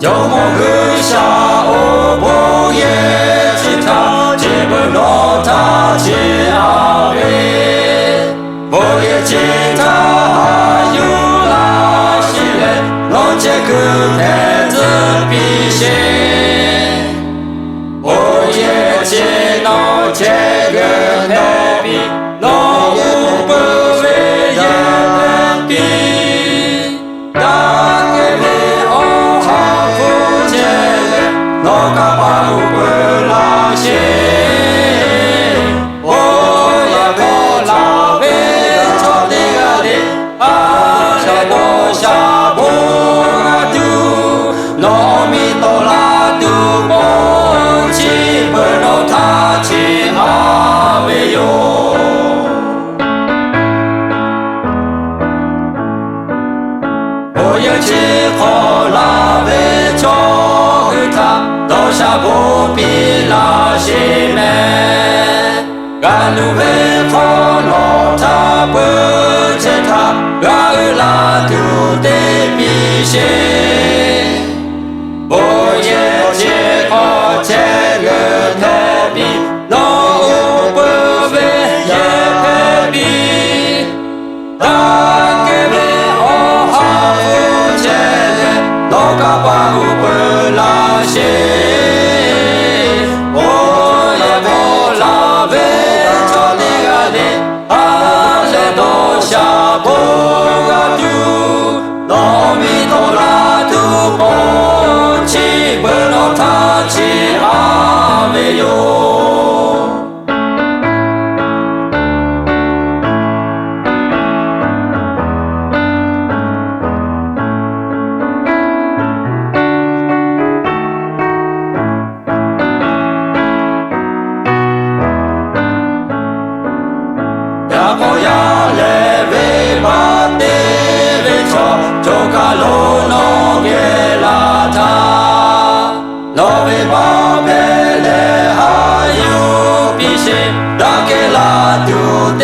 よもぐしゃ覚えした自分の立ち上げ覚えしたゆらしれのチェクテズピシ覚えしのチェクテビのウブウェイエピだけでおはふチェのかばうぶらしおやこらべちょでがであれどしゃぼがどのみとらども自分の立ち上げよおやちこらべちょうたどしゃぼぴらしめがぬべこのたぶちたがうらどでびしおやちこちぐてびのうぶべye pe biだけべおはふちのかばうぶらしおやぼらべちょでがであれどしゃぼがどのみとらども自分の立ち上げよやぼやれべばでべちょちょかろのげらたのべばべれはゆびしだけらどで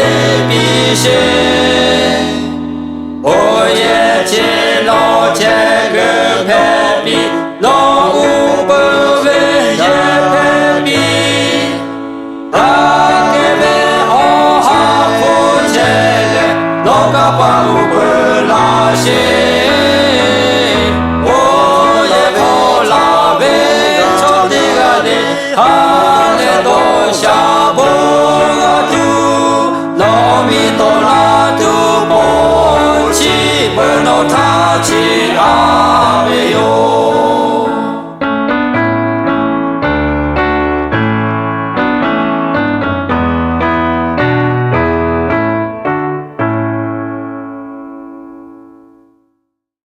びしおえちのチェグペビのうぶべye pe biだけべおはふちのかばうぶらしおやぼらべちょでがであれどしゃぼがどのみとらども自分の立ち上